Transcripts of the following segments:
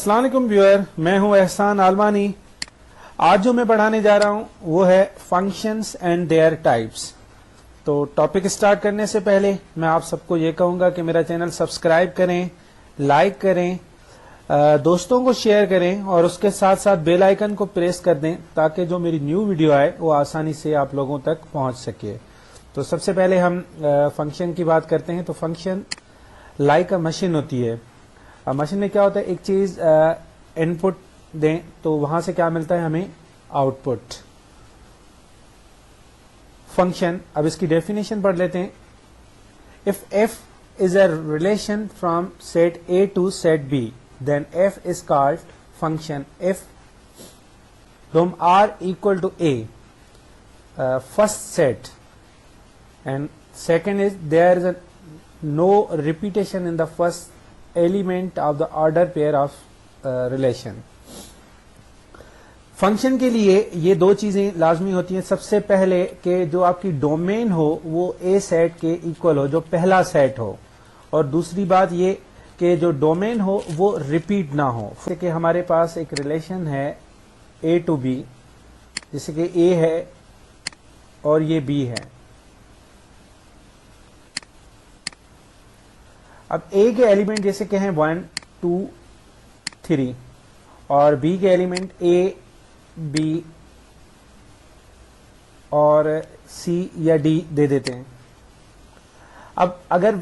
अस्सलाम वालेकुम व्यूअर, मैं हूं एहसान आलमानी। आज जो मैं पढ़ाने जा रहा हूं वो है फंक्शंस एंड देयर टाइप्स। तो टॉपिक स्टार्ट करने से पहले मैं आप सबको ये कहूंगा कि मेरा चैनल सब्सक्राइब करें, लाइक करें, दोस्तों को शेयर करें और उसके साथ साथ बेल आइकन को प्रेस कर दें ताकि जो मेरी न्यू वीडियो आए वो आसानी से आप लोगों तक पहुंच सके। तो सबसे पहले हम फंक्शन की बात करते हैं। तो फंक्शन लाइक अ मशीन होती है। मशीन में क्या होता है, एक चीज इनपुट दें तो वहां से क्या मिलता है हमें, आउटपुट। फंक्शन, अब इसकी डेफिनेशन पढ़ लेते हैं। If F is a relation from set A to set B then F is called function. If dom R equal to A, first set, and second is there is no repetition in the first element of the order pair of relation। Function के लिए ये दो चीजें लाजमी होती हैं। सबसे पहले कि जो आपकी डोमेन हो वो ए सेट के इक्वल हो, जो पहला सेट हो, और दूसरी बात ये कि जो डोमेन हो वो रिपीट ना हो। जैसे कि हमारे पास एक रिलेशन है ए टू बी, जैसे कि ए है और ये बी है। अब ए के एलिमेंट जैसे कि हैं 1 2 3 और बी के एलिमेंट ए बी और सी या डी दे देते हैं। अब अगर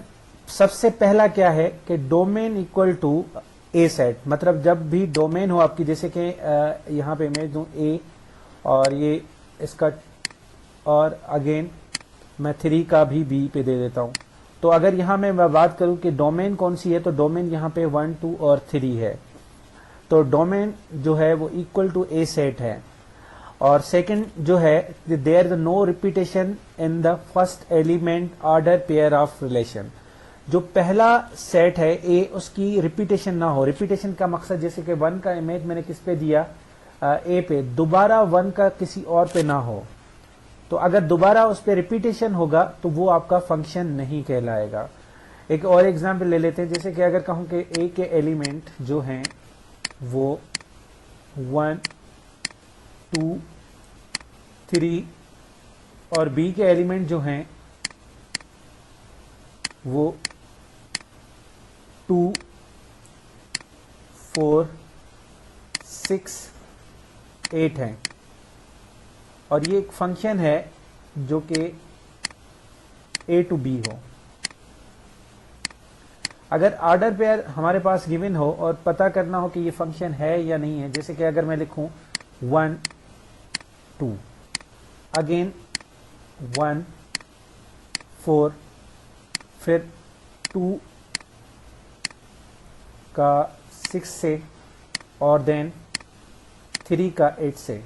सबसे पहला क्या है कि domain equal to A set, मतलब जब भी डोमेन हो आपकी, जैसे कि यहां पे इमेज दूं ए और ये इसका, और अगेन मैं 3 का भी बी पे दे देता हूं। तो अगर यहां मैं बात करूं कि डोमेन कौन सी है, तो डोमेन यहां पे 1 2 और 3 है। तो डोमेन जो है वो इक्वल टू ए सेट है। और सेकंड जो है, there is no repetition in the first element order pair of relation. जो पहला सेट है ए, उसकी रिपीटेशन ना हो। रिपीटेशन का मकसद, जैसे कि 1 का इमेज मैंने किस पे दिया, ए पे, दोबारा 1 का किसी और पे ना हो। तो अगर दोबारा उस पर रिपीटेशन होगा तो वो आपका फंक्शन नहीं कहलाएगा। एक और एग्जांपल ले लेते हैं। जैसे कि अगर कहूं कि ए के एलिमेंट जो हैं वो 1 2 3 और बी के एलिमेंट जो हैं वो 2 4 6 8 हैं, और ये एक फंक्शन है जो कि ए टू बी हो। अगर ऑर्डर पेयर हमारे पास गिवन हो और पता करना हो कि ये फंक्शन है या नहीं है, जैसे कि अगर मैं लिखूं 1 2 अगेन 1 4 फिर 2 का 6 से और देन 3 का 8 से,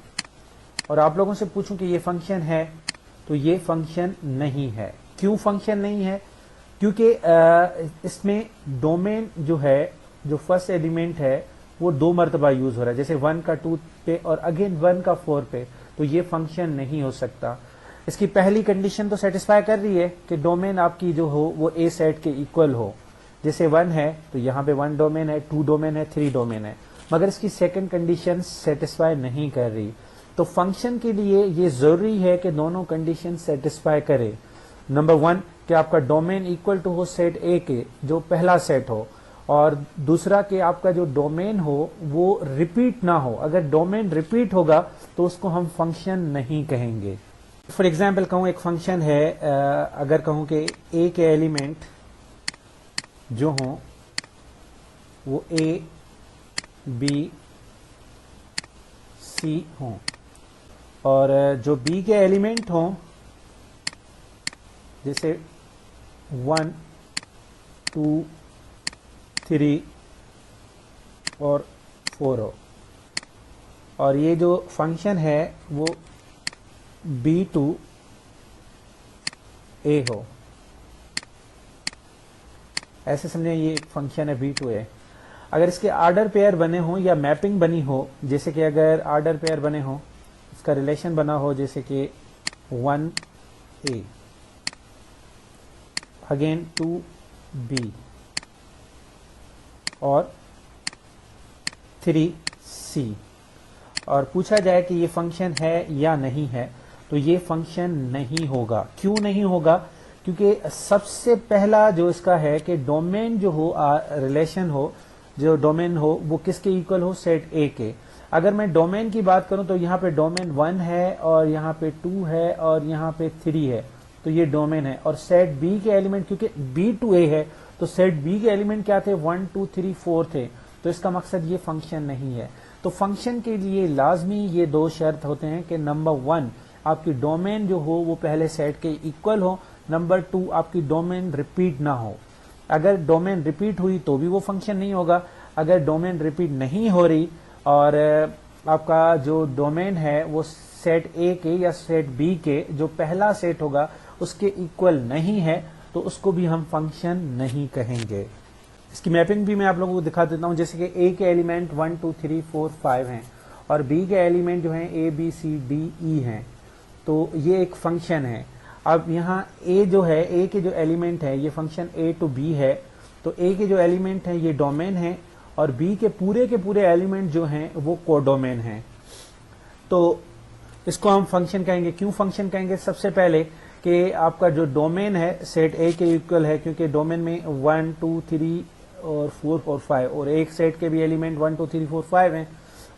और आप लोगों से पूछूं कि ये फंक्शन है, तो ये फंक्शन नहीं है। क्यों फंक्शन नहीं है? क्योंकि इसमें डोमेन जो है, जो फर्स्ट एलिमेंट है, वो 2 मरतबा यूज हो रहा है, जैसे 1 का 2 पे और अगेन 1 का 4 पे। तो ये फंक्शन नहीं हो सकता। इसकी पहली कंडीशन तो सेटिस्फाई कर रही है कि डोमेन आपकी जो हो वो ए सेट के इक्वल हो। जैसे 1 है तो यहाँ पे 1 डोमेन है, 2 डोमेन है, 3 डोमेन है, मगर इसकी सेकेंड कंडीशन सेटिस्फाई नहीं कर रही। तो फंक्शन के लिए ये जरूरी है कि दोनों कंडीशन सेटिस्फाई करे। नंबर 1 कि आपका डोमेन इक्वल टू हो सेट ए के, जो पहला सेट हो, और दूसरा कि आपका जो डोमेन हो वो रिपीट ना हो। अगर डोमेन रिपीट होगा तो उसको हम फंक्शन नहीं कहेंगे। फॉर एग्जाम्पल कहूं एक फंक्शन है, अगर कहूं कि ए के एलिमेंट जो हो वो ए बी सी हों, और जो बी के एलिमेंट हों जैसे 1 2 3 और 4 हो, और ये जो फंक्शन है वो बी टू ए हो। ऐसे समझे ये एक फंक्शन है बी टू ए। अगर इसके ऑर्डर पेयर बने हों या मैपिंग बनी हो, जैसे कि अगर ऑर्डर पेयर बने हों, इसका रिलेशन बना हो, जैसे कि 1 ए अगेन 2 बी और 3c और पूछा जाए कि ये फंक्शन है या नहीं है, तो ये फंक्शन नहीं होगा। क्यों नहीं होगा? क्योंकि सबसे पहला जो इसका है कि डोमेन जो हो, रिलेशन हो, जो डोमेन हो वो किसके इक्वल हो? सेट ए के। अगर मैं डोमेन की बात करूं तो यहाँ पे डोमेन 1 है और यहाँ पे 2 है और यहाँ पे 3 है, तो ये डोमेन है। और सेट बी के एलिमेंट, क्योंकि बी टू ए है, तो सेट बी के एलिमेंट क्या थे? 1 2 3 4 थे। तो इसका मकसद ये फंक्शन नहीं है। तो फंक्शन के लिए लाजमी ये दो शर्त होते हैं कि नंबर 1 आपकी डोमेन जो हो वो पहले सेट के इक्वल हो, नंबर 2 आपकी डोमेन रिपीट ना हो। अगर डोमेन रिपीट हुई तो भी वो फंक्शन नहीं होगा। अगर डोमेन रिपीट नहीं हो रही और आपका जो डोमेन है वो सेट ए के या सेट बी के जो पहला सेट होगा उसके इक्वल नहीं है, तो उसको भी हम फंक्शन नहीं कहेंगे। इसकी मैपिंग भी मैं आप लोगों को दिखा देता हूं। जैसे कि ए के एलिमेंट 1 2 3 4 5 हैं और बी के एलिमेंट जो हैं ए बी सी डी ई हैं, तो ये एक फंक्शन है। अब यहाँ ए जो है, ए के जो एलिमेंट है, ये फंक्शन ए टू बी है, तो ए के जो एलिमेंट है ये डोमेन है और बी के पूरे एलिमेंट जो हैं वो कोडोमेन हैं। तो इसको हम फंक्शन कहेंगे। क्यों फंक्शन कहेंगे? सबसे पहले कि आपका जो डोमेन है सेट ए के इक्वल है, क्योंकि डोमेन में 1 2 3 और 4 और 5 और एक सेट के भी एलिमेंट 1 2 3 4 5 हैं।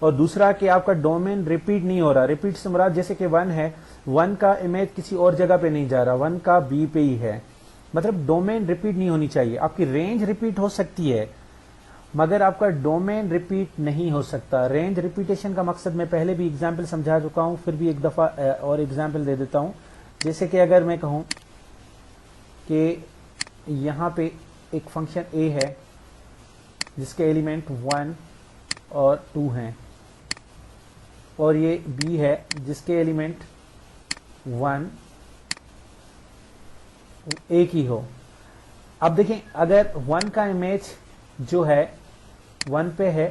और दूसरा कि आपका डोमेन रिपीट नहीं हो रहा। रिपीट से मुराद जैसे कि 1 है, 1 का इमेज किसी और जगह पे नहीं जा रहा, 1 का बी पे ही है। मतलब डोमेन रिपीट नहीं होनी चाहिए। आपकी रेंज रिपीट हो सकती है मगर आपका डोमेन रिपीट नहीं हो सकता। रेंज रिपीटेशन का मकसद मैं पहले भी एग्जाम्पल समझा चुका हूं, फिर भी एक दफा और एग्जाम्पल दे देता हूं। जैसे कि अगर मैं कहूं कि यहां पे एक फंक्शन ए है जिसके एलिमेंट 1 और 2 हैं और ये बी है जिसके एलिमेंट 1 एक ही हो। अब देखें, अगर 1 का इमेज जो है 1 पे है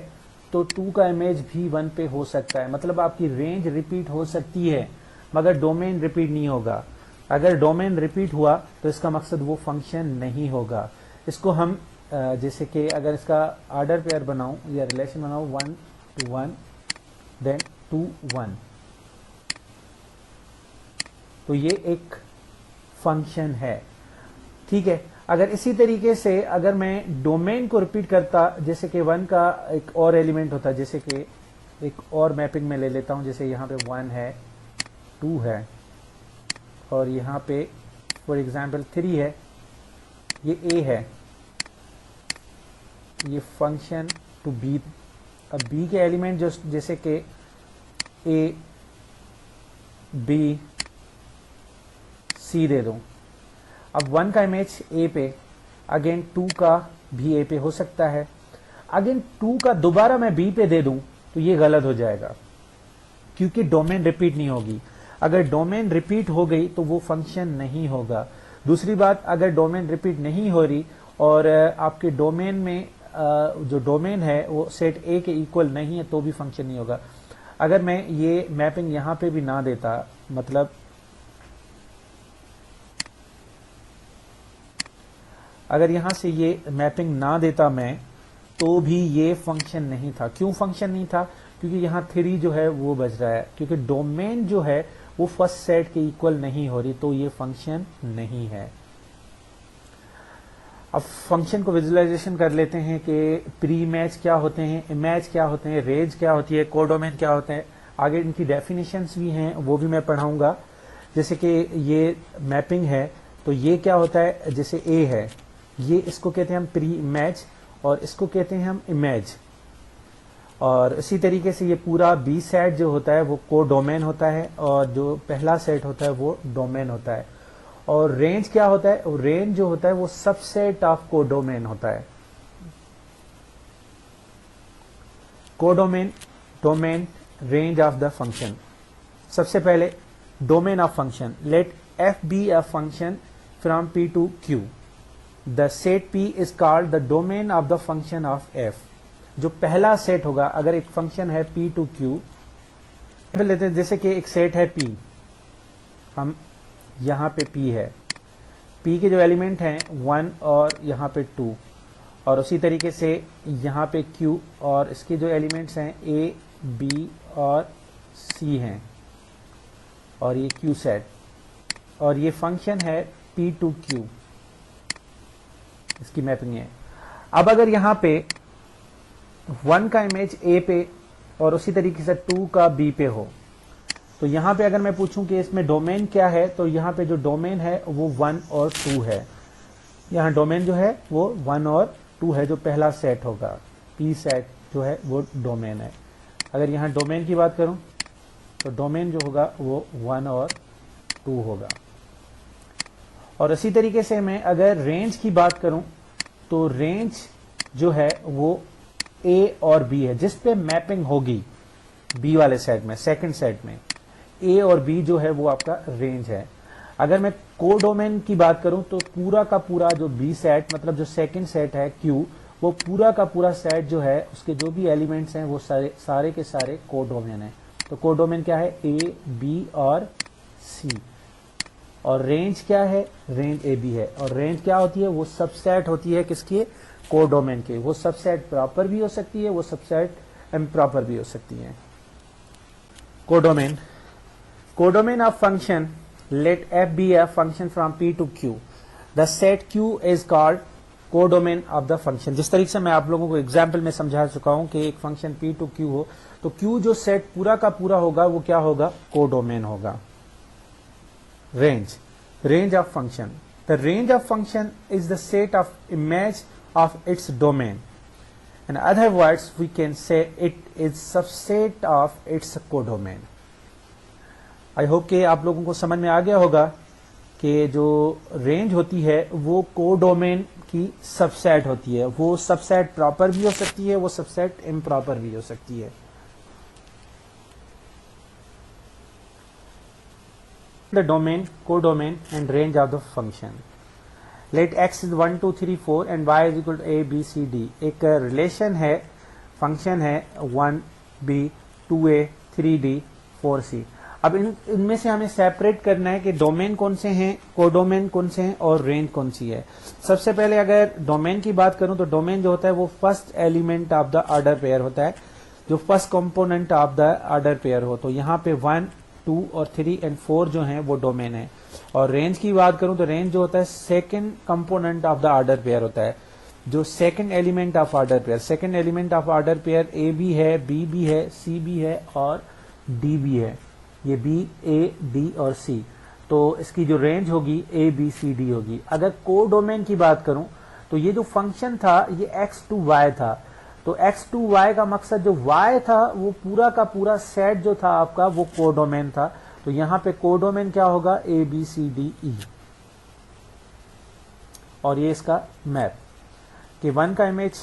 तो 2 का इमेज भी 1 पे हो सकता है। मतलब आपकी रेंज रिपीट हो सकती है मगर डोमेन रिपीट नहीं होगा। अगर डोमेन रिपीट हुआ तो इसका मकसद वो फंक्शन नहीं होगा। इसको हम जैसे कि अगर इसका ऑर्डर पेयर बनाऊं या रिलेशन बनाऊं 1 to 1 देन 2 1, तो ये एक फंक्शन है। ठीक है। अगर इसी तरीके से अगर मैं डोमेन को रिपीट करता, जैसे कि 1 का एक और एलिमेंट होता, जैसे कि एक और मैपिंग में ले लेता हूं, जैसे यहां पे 1 है 2 है और यहां पे फॉर एग्जांपल 3 है, ये ए है, ये फंक्शन टू बी। अब बी के एलिमेंट जो जैसे कि ए बी सी दे दूं। अब 1 का इमेज ए पे, अगेन 2 का भी ए पे हो सकता है। अगेन 2 का दोबारा मैं बी पे दे दूं तो ये गलत हो जाएगा क्योंकि डोमेन रिपीट नहीं होगी। अगर डोमेन रिपीट हो गई तो वो फंक्शन नहीं होगा। दूसरी बात, अगर डोमेन रिपीट नहीं हो रही और आपके डोमेन में जो डोमेन है वो सेट ए के इक्वल नहीं है तो भी फंक्शन नहीं होगा। अगर मैं ये मैपिंग यहां पे भी ना देता, मतलब अगर यहां से ये मैपिंग ना देता मैं, तो भी ये फंक्शन नहीं था। क्यों फंक्शन नहीं था? क्योंकि यहां 3 जो है वो बच रहा है, क्योंकि डोमेन जो है वो फर्स्ट सेट के इक्वल नहीं हो रही, तो ये फंक्शन नहीं है। अब फंक्शन को विजुअलाइजेशन कर लेते हैं कि प्री मैच क्या होते हैं, इमेज क्या होते हैं, रेंज क्या होती है, कोडोमेन क्या होते हैं। आगे इनकी डेफिनेशंस भी हैं, वो भी मैं पढ़ाऊंगा। जैसे कि ये मैपिंग है तो ये क्या होता है, जैसे ए है, ये इसको कहते हैं हम प्री इमेज और इसको कहते हैं हम इमेज। और इसी तरीके से ये पूरा बी सेट जो होता है वो कोडोमेन होता है और जो पहला सेट होता है वो डोमेन होता है। और रेंज क्या होता है? रेंज जो होता है वो सबसेट ऑफ कोडोमेन होता है। Codomain, domain, range of the function. सबसे पहले domain of function, let F be a function from P to Q, the set P is called the domain of the function of F. जो पहला set होगा, अगर एक function है P to Q, लेते हैं जैसे कि एक सेट है पी, हम यहां पे पी है, पी के जो एलिमेंट हैं 1 और यहां पे 2, और उसी तरीके से यहाँ पे Q और इसके जो एलिमेंट्स हैं A, B और C हैं और ये Q सेट और ये फंक्शन है P टू Q, इसकी मैपिंग है। अब अगर यहाँ पे 1 का इमेज A पे और उसी तरीके से 2 का B पे हो, तो यहाँ पे अगर मैं पूछूं कि इसमें डोमेन क्या है, तो यहाँ पे जो डोमेन है वो 1 और 2 है। यहाँ डोमेन जो है वो 1 और 2 है, जो पहला सेट होगा, P सेट जो है वो डोमेन है। अगर यहाँ डोमेन की बात करूं तो डोमेन जो होगा वो 1 और 2 होगा। और इसी तरीके से मैं अगर रेंज की बात करूं तो रेंज जो है वो A और B है, जिस पे मैपिंग होगी B वाले सेट में, सेकंड सेट में A और B जो है वो आपका रेंज है। अगर मैं कोडोमेन की बात करूं तो पूरा का पूरा जो B सेट, मतलब जो सेकंड सेट है Q, वो पूरा का पूरा सेट जो है उसके जो भी एलिमेंट्स हैं वो सारे के सारे कोडोमेन है। तो कोडोमेन क्या है? A, B और C। और रेंज क्या है? रेंज AB है। और रेंज क्या होती है? वो सबसेट होती है किसकी? कोडोमेन के। वो सबसेट प्रॉपर भी हो सकती है, वो सबसेट इम्प्रॉपर भी हो सकती है। Codomain, codomain of function let f be a function from P to Q. The set Q is called codomain of the function. जिस तरीके से मैं आप लोगों को एग्जाम्पल में समझा चुका हूं कि एक फंक्शन P टू Q हो, तो Q जो सेट पूरा का पूरा होगा वो क्या होगा? कोडोमेन होगा। Range, range of function, the range of function is the set of image of its domain. In other words, we can say it is subset of its codomain. I hope कि आप लोगों को समझ में आ गया होगा कि जो रेंज होती है वो कोडोमेन की सबसेट होती है। वो सबसेट प्रॉपर भी हो सकती है, वो सबसेट इम्प्रॉपर भी हो सकती है। The domain, codomain and range of the function. Let x is 1 2 3 4 and y is equal to a b c d। एक रिलेशन है, फंक्शन है 1b 2a 3d 4c। अब इनमें से हमें सेपरेट करना है कि डोमेन कौन से हैं, कोडोमेन कौन से हैं और रेंज कौन सी है। सबसे पहले अगर डोमेन की बात करूं तो डोमेन जो होता है वो first element of the order pair होता है, जो first component of the order pair हो। तो यहाँ पे 1 2 और 3 एंड 4 जो हैं वो डोमेन है। और रेंज की बात करूं तो रेंज जो होता है second component of the order pair होता है, जो second element of order pair. Second element of order pair A भी है, बी भी है, सी भी है और डी भी है। ये बी, ए, डी और सी, तो इसकी जो रेंज होगी ए बी सी डी होगी। अगर कोडोमेन की बात करूं तो ये जो फंक्शन था ये एक्स टू वाई था। तो एक्स टू वाई का मकसद जो वाई था वो पूरा का पूरा सेट जो था आपका वो कोडोमेन था। तो यहां पे कोडोमेन क्या होगा? A B C D E. और ये इसका मैप कि 1 का इमेज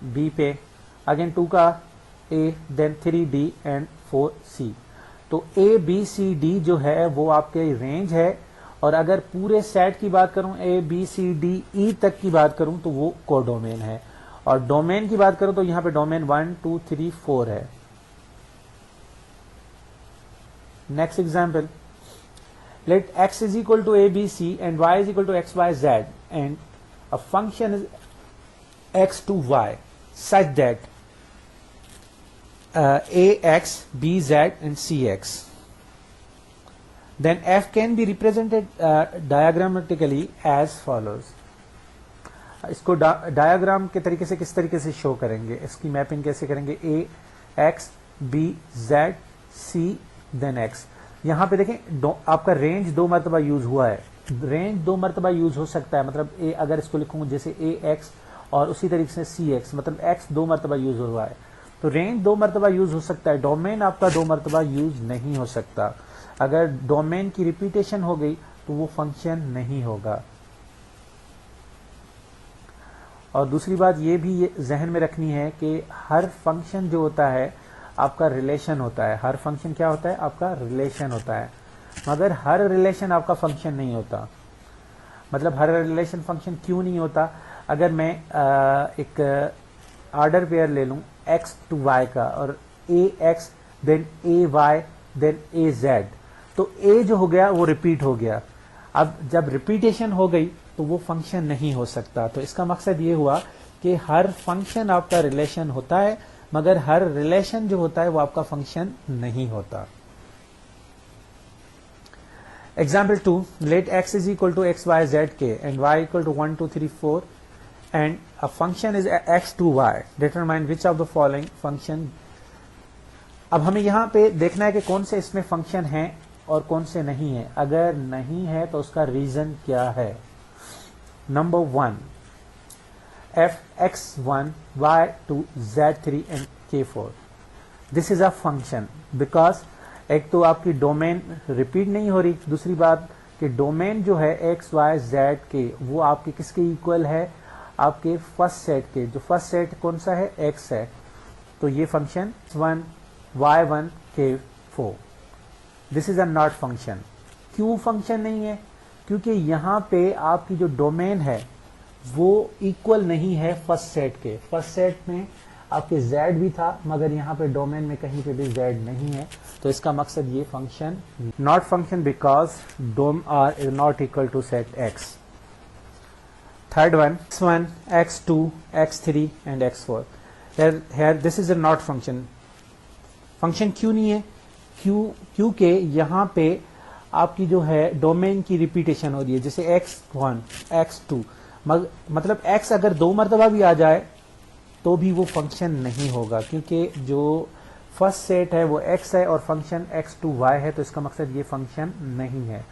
बी पे, अगेन 2 का ए, देन 3D एंड 4C। तो ए बी सी डी जो है वो आपके रेंज है। और अगर पूरे सेट की बात करूं, ए बी सी डी ई तक की बात करूं, तो वो कोडोमेन है। और डोमेन की बात करूं तो यहां पे डोमेन 1 2 3 4 है। Next example, let x is equal to A B C and y is equal to x Y Z and a function is x to y such that ax, bz and cx. Then f can be represented diagrammatically as follows. इसको diagram के तरीके से किस तरीके से show करेंगे, इसकी mapping कैसे करेंगे? a x b z c then x। यहाँ पे देखें आपका रेंज 2 मरतबा यूज हुआ है। रेंज 2 मरतबा यूज हो सकता है, मतलब a अगर इसको लिखूंगा जैसे ax और उसी तरीके से cx, मतलब x 2 मरतबा यूज हुआ है। तो रेंज 2 मरतबा यूज हो सकता है, डोमेन आपका 2 मरतबा यूज नहीं हो सकता। अगर डोमेन की रिपीटेशन हो गई तो वो फंक्शन नहीं होगा। और दूसरी बात ये भी जहन में रखनी है कि हर फंक्शन जो होता है आपका रिलेशन होता है। हर फंक्शन क्या होता है? आपका रिलेशन होता है, मगर हर रिलेशन आपका फंक्शन नहीं होता। मतलब हर रिलेशन फंक्शन क्यों नहीं होता? अगर मैं एक ऑर्डर पेयर ले लूं x टू y का और ax then ay then az, तो a जो हो गया वो रिपीट हो गया। अब जब रिपीटेशन हो गई तो वो फंक्शन नहीं हो सकता। तो इसका मकसद ये हुआ कि हर फंक्शन आपका रिलेशन होता है, मगर हर रिलेशन जो होता है वो आपका फंक्शन नहीं होता। Example 2, let x is equal to x Y z के and y equal to 1 2 3 4 and a function is x to y, determine which of the following function. अब हमें यहां पे देखना है कि कौन से इसमें फंक्शन है और कौन से नहीं है। अगर नहीं है तो उसका रीजन क्या है। Number 1, f(x1, y2, z3 and k4). This is a function because एक तो आपकी डोमेन रिपीट नहीं हो रही, दूसरी बात कि डोमेन जो है x, y, z के वो आपके किसके इक्वल है, आपके फर्स्ट सेट के। जो फर्स्ट सेट कौन सा है, x है, तो ये function 1 y1 k4। This is a not function. क्यों फंक्शन नहीं है, क्योंकि यहाँ पे आपकी जो डोमेन है वो इक्वल नहीं है फर्स्ट सेट के। फर्स्ट सेट में आपके z भी था, मगर यहाँ पे डोमेन में कहीं पे भी z नहीं है, तो इसका मकसद ये function not function because dom R is not equal to set x। Third one, x1, x2, x3 and x4। here this is a not function। Function क्यों नहीं है, क्योंकि यहाँ पे आपकी जो है डोमेन की रिपीटेशन हो रही है। जैसे x1, x2, मतलब x अगर 2 मरतबा भी आ जाए तो भी वो फंक्शन नहीं होगा, क्योंकि जो फर्स्ट सेट है वो x है और फंक्शन x टू y है, तो इसका मकसद ये फंक्शन नहीं है।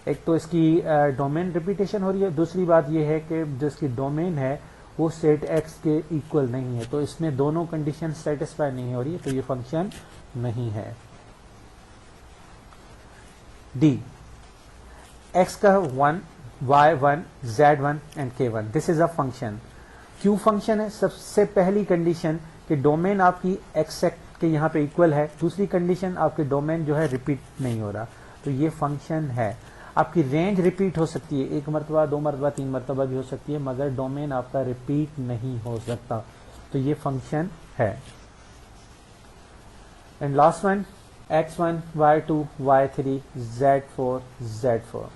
एक तो इसकी डोमेन रिपीटेशन हो रही है, दूसरी बात ये है कि जो इसकी डोमेन है वो सेट x के इक्वल नहीं है, तो इसमें दोनों कंडीशन सेटिस्फाई नहीं हो रही है, तो ये फंक्शन नहीं है। डी, x का 1, y1, z1 and k1, this is a function. क्यों फंक्शन है, सबसे पहली कंडीशन कि डोमेन आपकी x के यहाँ पे इक्वल है, दूसरी कंडीशन आपके डोमेन जो है रिपीट नहीं हो रहा, तो ये फंक्शन है। आपकी रेंज रिपीट हो सकती है, 1 मरतबा, 2 मरतबा, 3 मरतबा भी हो सकती है, मगर डोमेन आपका रिपीट नहीं हो सकता, तो ये फंक्शन है। And last one, x1, y2, y3, z4, z4।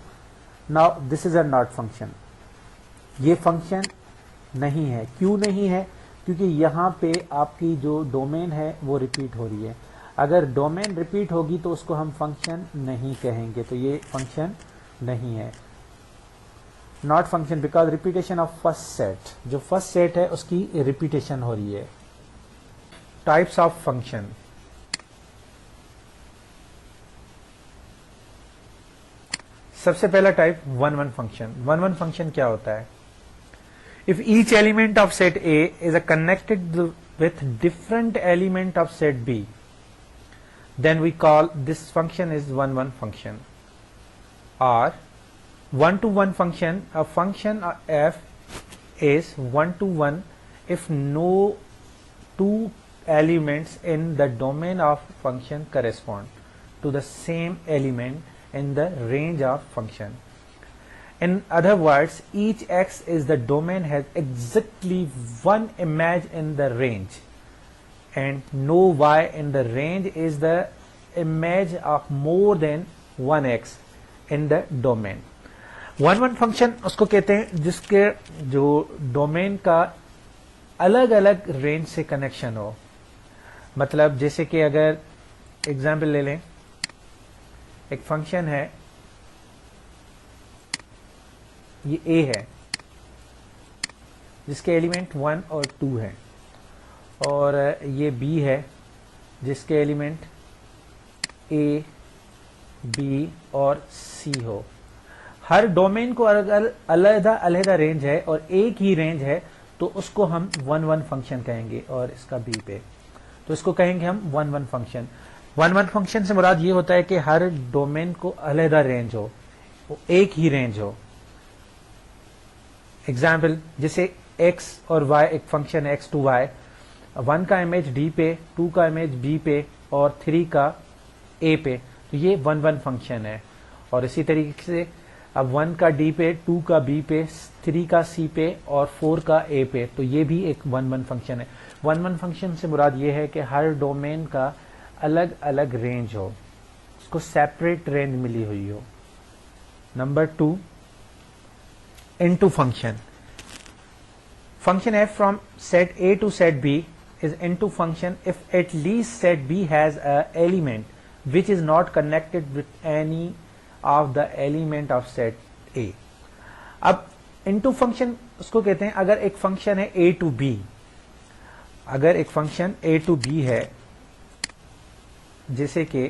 Now this is a not function. ये फंक्शन नहीं है। क्यों नहीं है, क्योंकि यहाँ पे आपकी जो डोमेन है वो रिपीट हो रही है। अगर डोमेन रिपीट होगी तो उसको हम फंक्शन नहीं कहेंगे, तो ये फंक्शन नहीं है। Not function because repetition of first set, जो फर्स्ट सेट है उसकी रिपीटेशन हो रही है। टाइप्स ऑफ फंक्शन, सबसे पहला टाइप 1-1 फंक्शन। 1-1 फंक्शन क्या होता है, if each element of set A is connected with different element of set B, then we call this function is 1-1 function। or 1-to-1 function, a function f is 1-to-1 if no two elements in the domain of function correspond to the same element in the range of function। In other words, each x is the domain has exactly one image in the range, and no y in the range is the image of more than one x in the domain। 1-1 function उसको कहते हैं जिसके जो domain का अलग अलग range से connection हो। मतलब जैसे कि अगर एग्जाम्पल ले लें, एक फंक्शन है, ये a है जिसके एलिमेंट 1 और 2 है, और ये b है जिसके एलिमेंट a, b और c हो। हर डोमेन को अलग-अलग रेंज है और एक ही रेंज है, तो उसको हम 1-1 फंक्शन कहेंगे, और इसका b पे, तो इसको कहेंगे हम 1-1 फंक्शन। 1-1 फंक्शन से मुराद ये होता है कि हर डोमेन को अलग रेंज हो, एक ही रेंज हो। एग्जाम्पल जैसे x और y एक फंक्शन है x टू y, 1 का इमेज d पे, 2 का इमेज b पे और 3 का a पे, तो ये 1-1 फंक्शन है। और इसी तरीके से अब 1 का d पे, 2 का b पे, 3 का c पे और 4 का a पे, तो ये भी एक 1-1 फंक्शन है। 1-1 फंक्शन से मुराद ये है कि हर डोमेन का अलग अलग रेंज हो, उसको सेपरेट रेंज मिली हुई हो। Number 2, into function. function f from set A to set B is into function if at least set B has a element which is not connected with any of the element of set A. अब into function उसको कहते हैं अगर एक function है A to B, अगर एक function A to B है, जैसे कि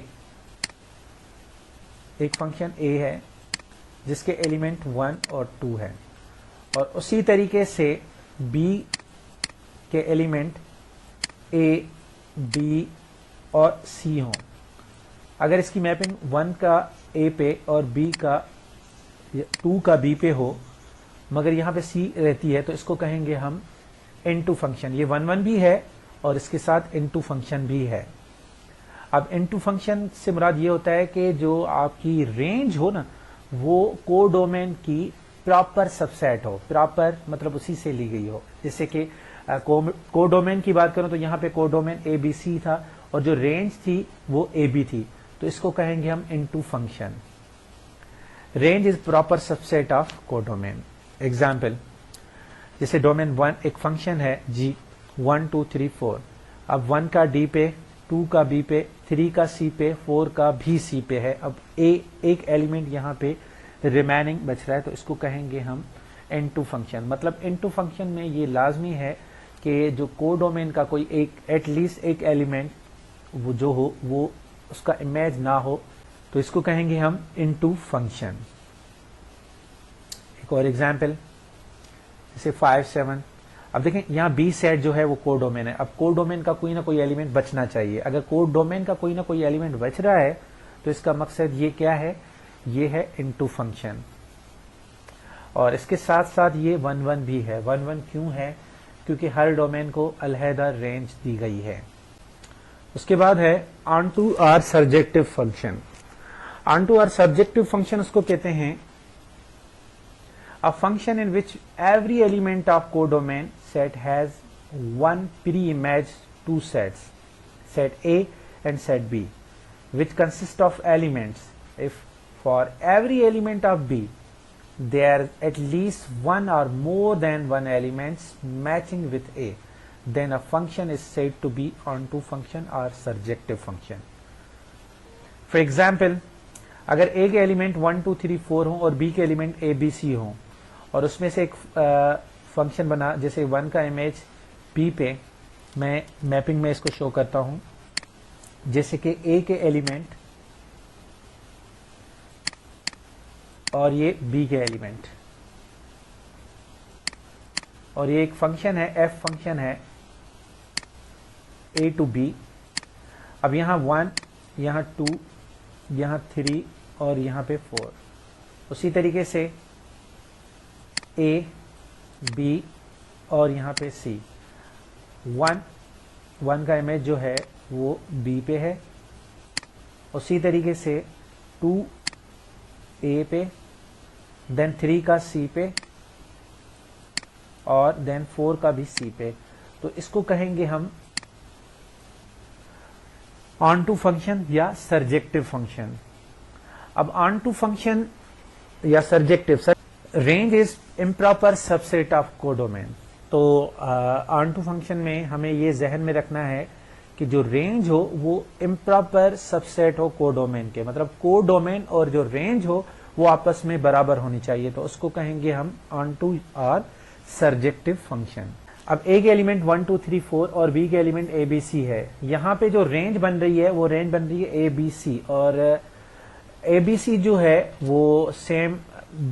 एक फंक्शन A है जिसके एलिमेंट 1 और 2 है और उसी तरीके से B के एलिमेंट A, B और C हों, अगर इसकी मैपिंग 1 का A पे और B का 2 का B पे हो मगर यहाँ पे C रहती है तो इसको कहेंगे हम इनटू फंक्शन। ये 1 1 भी है और इसके साथ इनटू फंक्शन भी है। अब इनटू फंक्शन से मुराद ये होता है कि जो आपकी रेंज हो ना वो कोडोमेन की प्रॉपर सबसेट हो, प्रॉपर मतलब उसी से ली गई हो। जैसे कि कोडोमेन की बात करूं तो यहाँ पे कोडोमेन ABC था और जो रेंज थी वो AB थी, तो इसको कहेंगे हम into function. Range is proper subset of codomain. Example, जैसे डोमेन 1 एक फंक्शन है G 1 2 3 4, अब 1 का D पे, 2 का B पे, 3 का C पे, 4 का भी C पे है। अब एक एलिमेंट यहाँ पे रिमेनिंग बच रहा है तो इसको कहेंगे हम इनटू फंक्शन। मतलब इनटू फंक्शन में ये लाजमी है कि जो कोडोमेन का कोई एक एटलीस्ट एक एलिमेंट वो जो हो वो उसका इमेज ना हो, तो इसको कहेंगे हम इनटू फंक्शन। एक और एग्जाम्पल जैसे 5 7, अब देखें यहाँ बी सेट जो है वो कोडोमेन है। अब कोडोमेन का कोई ना कोई एलिमेंट बचना चाहिए। अगर कोडोमेन का कोई ना कोई एलिमेंट बच रहा है तो इसका मकसद ये क्या है, ये है इनटू फंक्शन। और इसके साथ साथ ये 1 1 भी है। 1 1 क्यों है, क्योंकि हर डोमेन को अलहदा रेंज दी गई है। उसके बाद है onto or surjective function. Onto or surjective function उसको कहते हैं a function in which every element of codomain set has one pre-imaged two sets, set A and set B, which consist of elements. If for every element of B there is at least one or more than one elements matching with A, then a function is said to be onto function or surjective function. For example, अगर A के element 1 2 3 4 हों और B के element ABC हों और उसमें से एक फंक्शन बना, जैसे 1 का इमेज B पे, मैं मैपिंग में इसको शो करता हूं, जैसे कि A के एलिमेंट और ये B के एलिमेंट, और ये एक फंक्शन है F फंक्शन है A to B। अब यहाँ 1, यहाँ 2, यहाँ 3 और यहाँ पे 4। उसी तरीके से A, B और यहाँ पे C। 1 का इमेज जो है वो B पे है, उसी तरीके से 2 A पे, देन 3 का C पे और देन 4 का भी C पे। तो इसको कहेंगे हम ऑनटू फंक्शन या सर्जेक्टिव फंक्शन। अब ऑनटू फंक्शन या surjective, range is improper subset of codomain. तो ऑनटू फंक्शन में हमें ये जहन में रखना है कि जो रेंज हो वो इम्प्रॉपर सबसेट हो कोडोमेन के, मतलब कोडोमेन और जो रेंज हो वो आपस में बराबर होनी चाहिए। तो उसको कहेंगे हम ऑनटू और सर्जेक्टिव फंक्शन। अब A के एलिमेंट 1 2 3 4 और B के एलिमेंट ABC है। यहाँ पे जो रेंज बन रही है वो रेंज बन रही है ABC, और ABC जो है वो सेम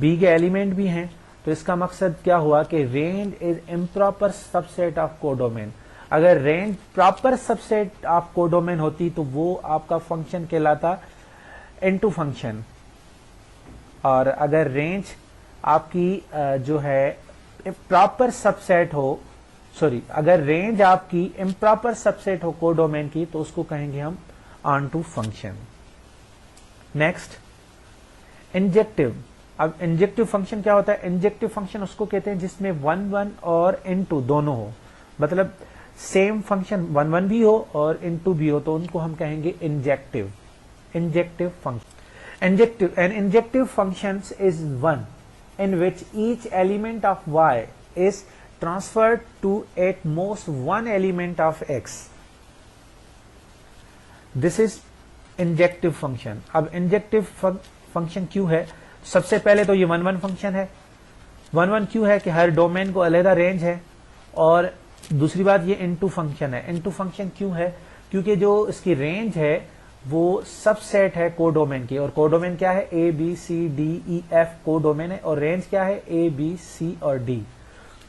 B के एलिमेंट भी हैं। तो इसका मकसद क्या हुआ कि range is improper subset of codomain. अगर range proper subset of codomain होती तो वो आपका फंक्शन कहलाता इनटू फंक्शन, और अगर रेंज आपकी जो है प्रॉपर सबसेट हो, सॉरी, अगर रेंज आपकी इम्प्रॉपर सबसेट हो कोडोमेन की तो उसको कहेंगे हम ऑनटू फंक्शन। Next, injective. अब इंजेक्टिव फंक्शन क्या होता है? इंजेक्टिव फंक्शन उसको कहते हैं जिसमें 1 1 और इनटू दोनों हो, मतलब सेम फंक्शन 1 1 भी हो और इनटू भी हो, तो उनको हम कहेंगे injective. Injective function, injective and injective functions is one in which each element of y is transferred to at most one element of x. This is injective function. अब इंजेक्टिव फंक्शन क्यों है? सबसे पहले तो ये 1-1 फंक्शन है। 1-1 क्यों है? कि हर डोमेन को अलग रेंज है। और दूसरी बात ये इनटू फंक्शन है। इनटू फंक्शन क्यों है? क्योंकि जो इसकी रेंज है वो सबसेट है कोडोमेन की, और कोडोमेन क्या है? A B C D E F codomain है, और रेंज क्या है? ए बी सी और डी।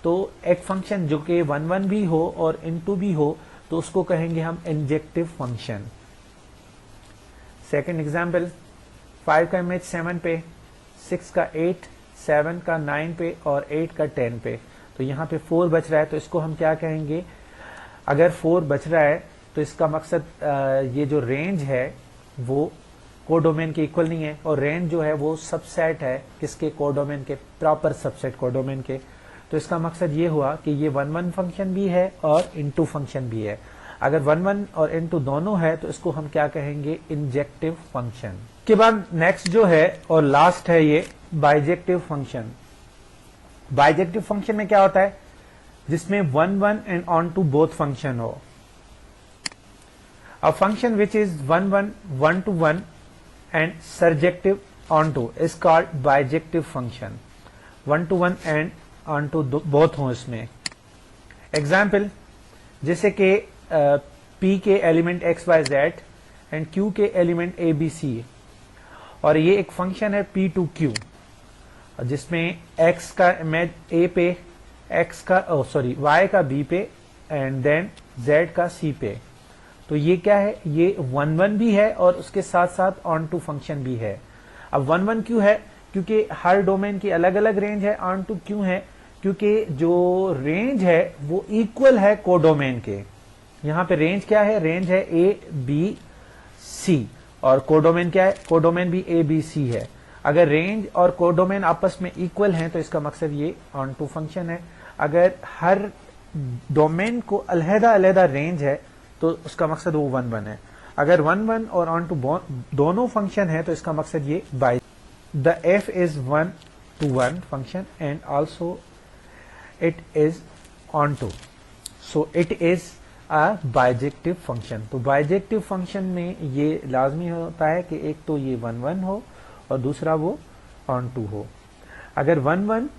तो एक फंक्शन जो कि 1-1 भी हो और इनटू भी हो तो उसको कहेंगे हम इंजेक्टिव फंक्शन। सेकेंड एग्जाम्पल, 5 का इमेज 7 पे, 6 का 8, 7 का 9 पे और 8 का 10 पे। तो यहाँ पे 4 बच रहा है, तो इसको हम क्या कहेंगे? अगर 4 बच रहा है तो इसका मकसद ये जो रेंज है वो कोडोमेन के इक्वल नहीं है, और रेंज जो है वो सबसेट है किसके? कोडोमेन के, प्रॉपर सबसेट कोडोमेन के। तो इसका मकसद ये हुआ कि ये 1-1 फंक्शन भी है और इनटू फंक्शन भी है। अगर 1-1 और इनटू दोनों है तो इसको हम क्या कहेंगे? Injective function. के बाद नेक्स्ट जो है और लास्ट है ये बाइजेक्टिव फंक्शन। बाइजेक्टिव फंक्शन में क्या होता है? जिसमें 1-1 and onto both function हो। A function which is 1-1, 1-1 and surjective onto is called bijective function. 1-1 and onto both हो इसमें। एग्जाम्पल, जैसे कि P के element x y z and Q के एलिमेंट a b c, और ये एक फंक्शन है P to Q जिसमें x का इमेज a पे, y का b पे एंड देन z का c पे। तो ये क्या है? ये 1-1 भी है और उसके साथ साथ ऑन टू फंक्शन भी है। अब 1-1 क्यों है? क्योंकि हर डोमेन की अलग अलग रेंज है। ऑन टू क्यों है? क्योंकि जो रेंज है वो इक्वल है कोडोमेन के। यहाँ पे रेंज क्या है? रेंज है ए बी सी, और कोडोमेन क्या है? कोडोमेन भी ए बी सी है। अगर रेंज और कोडोमेन आपस में इक्वल हैं तो इसका मकसद ये ऑन टू फंक्शन है। अगर हर डोमेन को अलहदा अलहदा रेंज है तो उसका मकसद वो 1-1 है। अगर 1-1 और ऑन टू दोनों फंक्शन है तो इसका मकसद ये बाई। The F is 1-1 function and also it is onto, so it is a bijective function. तो बाइजेक्टिव फंक्शन में ये लाजमी होता है कि एक तो ये 1-1 हो और दूसरा वो ऑन टू हो। अगर 1-1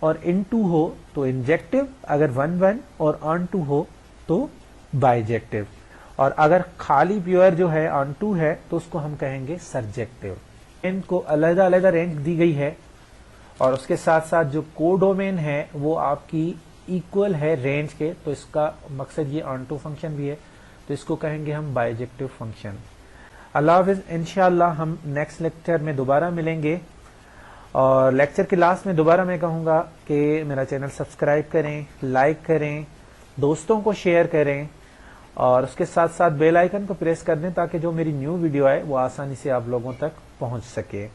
और इनटू हो तो इंजेक्टिव, अगर 1-1 और ऑन टू हो तो बाइजेक्टिव, और अगर खाली प्योर जो है ऑन टू है तो उसको हम कहेंगे सरजेक्टिव। इनको अलग अलग रेंज दी गई है और उसके साथ साथ जो कोडोमेन है वो आपकी इक्वल है रेंज के, तो इसका मकसद ये ऑन टू फंक्शन भी है, तो इसको कहेंगे हम बाइजेक्टिव फंक्शन। अल्लाह हाफिज़। इंशाअल्लाह हम नेक्स्ट लेक्चर में दोबारा मिलेंगे, और लेक्चर के लास्ट में दोबारा मैं कहूँगा कि मेरा चैनल सब्सक्राइब करें, लाइक करें, दोस्तों को शेयर करें, और उसके साथ साथ बेल आइकन को प्रेस कर दें ताकि जो मेरी न्यू वीडियो है वो आसानी से आप लोगों तक पहुंच सके।